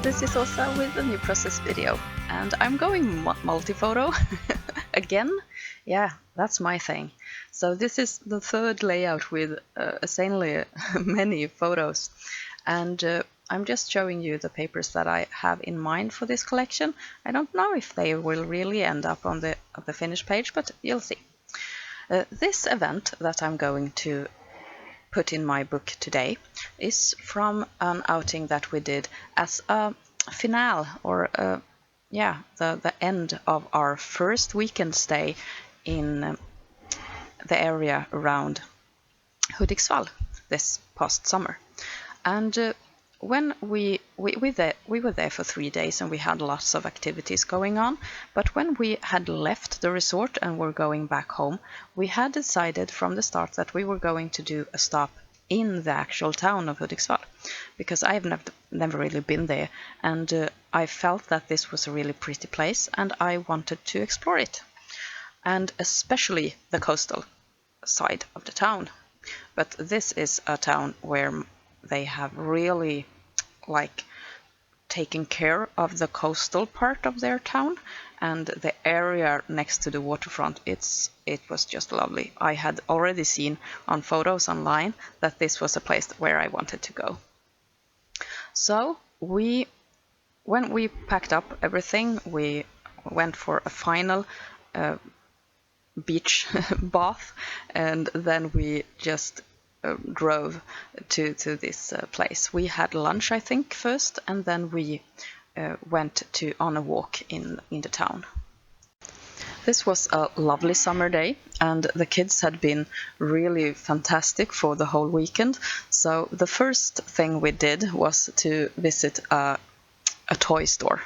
this is also with a new process video, and I'm going multi-photo again. Yeah, that's my thing. So this is the third layout with insanely many photos, and I'm just showing you the papers that I have in mind for this collection. I don't know if they will really end up on the finished page, but you'll see. This event that I'm going to put in my book today is from an outing that we did as a finale, or the end of our first weekend stay in the area around Hudiksvall this past summer. And when we were there for 3 days, and we had lots of activities going on. But when we had left the resort and were going back home, we had decided from the start that we were going to do a stop in the actual town of Hudiksvall, because I've never really been there, and I felt that this was a really pretty place, and I wanted to explore it, and especially the coastal side of the town. But this is a town where they have really taken care of the coastal part of their town, and the area next to the waterfront, it was just lovely. I had already seen on photos online that this was a place where I wanted to go. So when we packed up everything, we went for a final beach bath, and then we just drove to this place. We had lunch, I think, first, and then we went on a walk in the town. This was a lovely summer day, and the kids had been really fantastic for the whole weekend. So the first thing we did was to visit a toy store.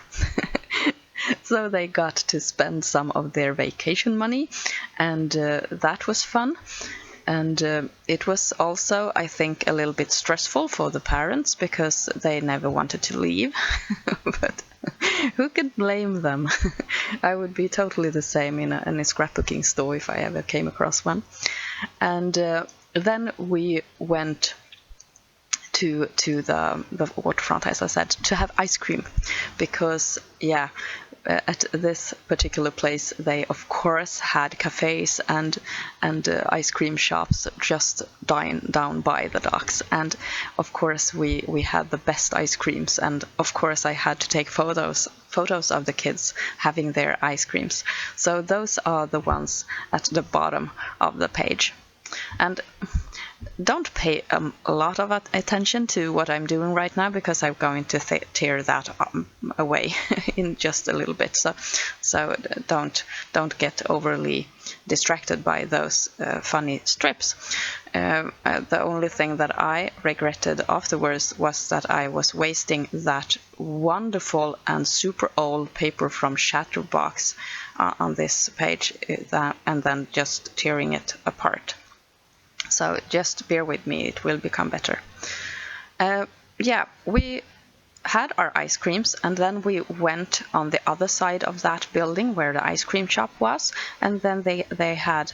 So they got to spend some of their vacation money, and that was fun. And it was also, I think, a little bit stressful for the parents, because they never wanted to leave. But who could blame them? I would be totally the same in a scrapbooking store if I ever came across one. And then we went to the waterfront, as I said, to have ice cream, because at this particular place they of course had cafes and ice cream shops just down by the docks, and of course we had the best ice creams, and of course I had to take photos of the kids having their ice creams. So those are the ones at the bottom of the page. And don't pay a lot of attention to what I'm doing right now, because I'm going to tear that away in just a little bit. So don't get overly distracted by those funny strips. The only thing that I regretted afterwards was that I was wasting that wonderful and super old paper from Scrapbook on this page, and then just tearing it apart. So just bear with me, it will become better. We had our ice creams, and then we went on the other side of that building where the ice cream shop was, and then they had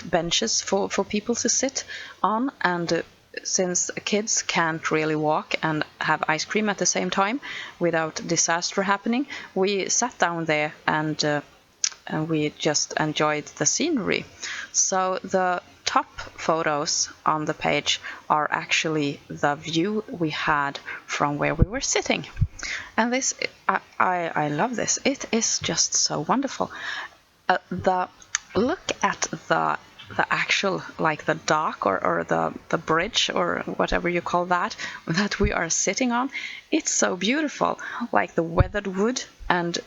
benches for people to sit on, and since kids can't really walk and have ice cream at the same time without disaster happening, we sat down there and we just enjoyed the scenery. So the top photos on the page are actually the view we had from where we were sitting. And this, I love this. It is just so wonderful. Look at the actual, the dock or the bridge or whatever you call that we are sitting on. It's so beautiful, like the weathered wood, and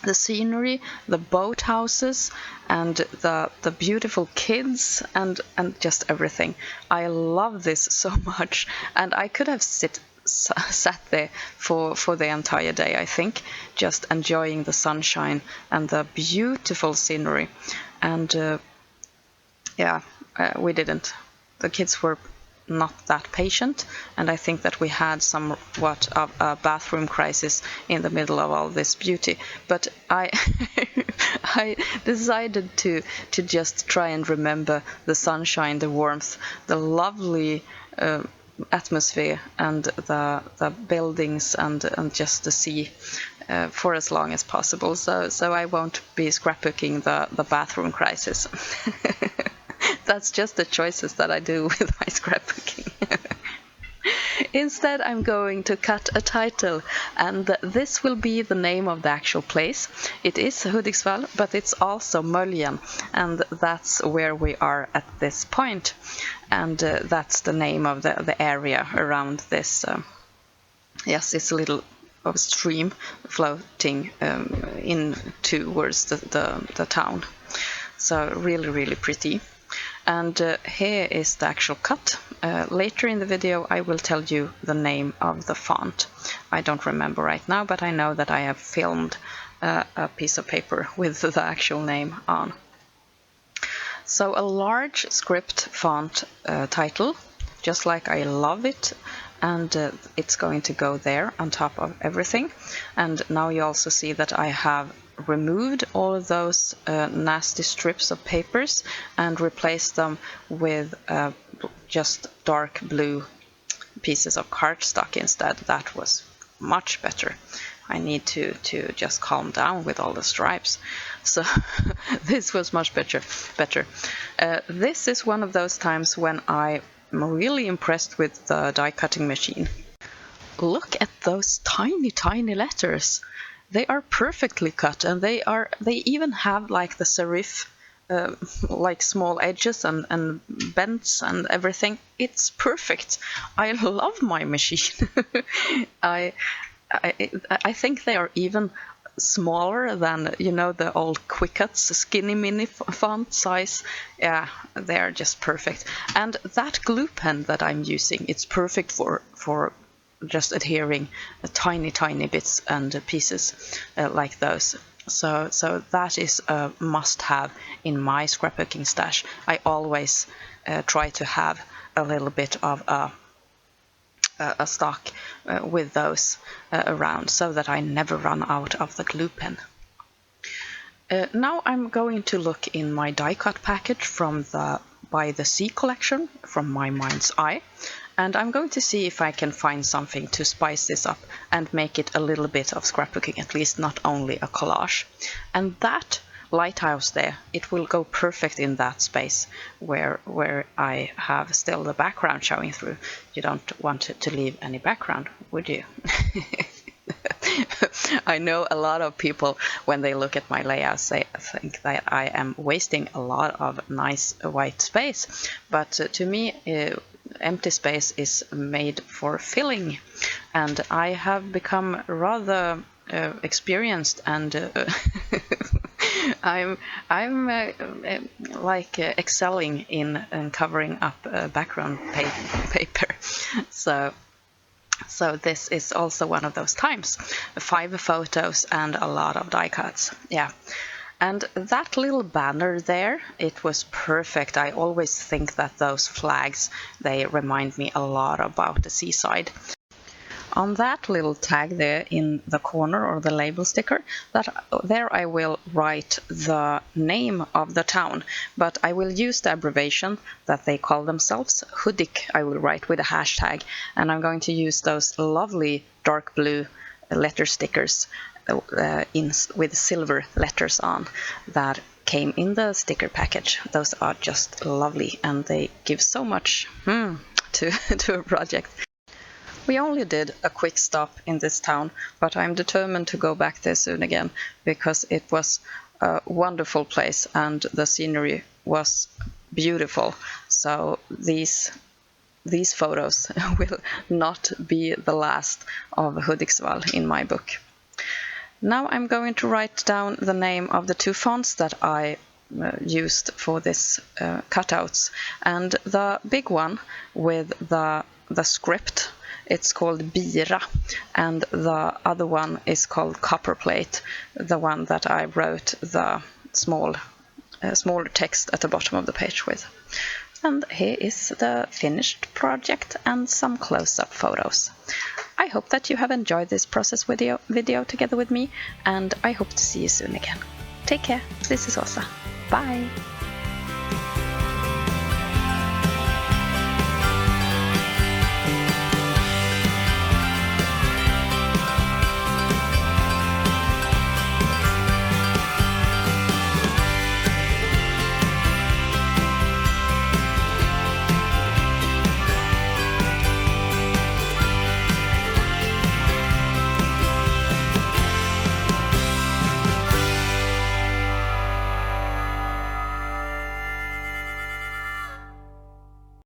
the scenery, the boathouses, and the beautiful kids, and just everything. I love this so much, and I could have sat there for the entire day, I think, just enjoying the sunshine and the beautiful scenery. And we didn't. The kids were not that patient, and I think that we had somewhat of a bathroom crisis in the middle of all this beauty. But I I decided to just try and remember the sunshine, the warmth, the lovely atmosphere and the buildings and just the sea for as long as possible. So I won't be scrapbooking the bathroom crisis. That's just the choices that I do with my scrapbooking. Instead, I'm going to cut a title, and this will be the name of the actual place. It is Hudiksvall, but it's also Möljen, and that's where we are at this point. And that's the name of the area around this. Yes, it's a little of a stream floating in towards the town. So really, really pretty. And here is the actual cut. Later in the video I will tell you the name of the font. I don't remember right now, but I know that I have filmed a piece of paper with the actual name on. So a large script font title, just like I love it, and it's going to go there on top of everything. And now you also see that I have removed all of those nasty strips of papers and replaced them with just dark blue pieces of cardstock instead. That was much better. I need to just calm down with all the stripes. So this was much better. This is one of those times when I'm really impressed with the die cutting machine. Look at those tiny letters. They are perfectly cut, and they even have like the serif, like small edges and bends and everything. It's perfect. I love my machine. I think they are even smaller than, you know, the old Quick Cuts skinny mini font size. Yeah, they are just perfect. And that glue pen that I'm using, it's perfect for just adhering tiny bits and pieces like those. So that is a must-have in my scrapbooking stash. I always try to have a little bit of a stock with those around, so that I never run out of the glue pen. Now I'm going to look in my die cut package from the By the Sea collection from My Mind's Eye, and I'm going to see if I can find something to spice this up and make it a little bit of scrapbooking, at least not only a collage. And that lighthouse there, it will go perfect in that space where I have still the background showing through. You don't want to leave any background, would you? I know a lot of people, when they look at my layouts, they think that I am wasting a lot of nice white space, but to me empty space is made for filling, and I have become rather experienced, and I'm like excelling in covering up background paper. So this is also one of those times. 5 photos and a lot of die cuts. Yeah. And that little banner there, it was perfect. I always think that those flags, they remind me a lot about the seaside. On that little tag there in the corner, or the label sticker, there I will write the name of the town, but I will use the abbreviation that they call themselves, Hudik. I will write with a hashtag, and I'm going to use those lovely dark blue letter stickers with silver letters on that came in the sticker package. Those are just lovely, and they give so much to a project. We only did a quick stop in this town, but I'm determined to go back there soon again, because it was a wonderful place and the scenery was beautiful. So these photos will not be the last of Hudiksvall in my book. Now I'm going to write down the name of the 2 fonts that I used for this cutouts, and the big one with the script, it's called Bira, and the other one is called Copperplate, the one that I wrote the small text at the bottom of the page with. And here is the finished project and some close-up photos. I hope that you have enjoyed this process video together with me, and I hope to see you soon again. Take care, this is Åsa. Bye!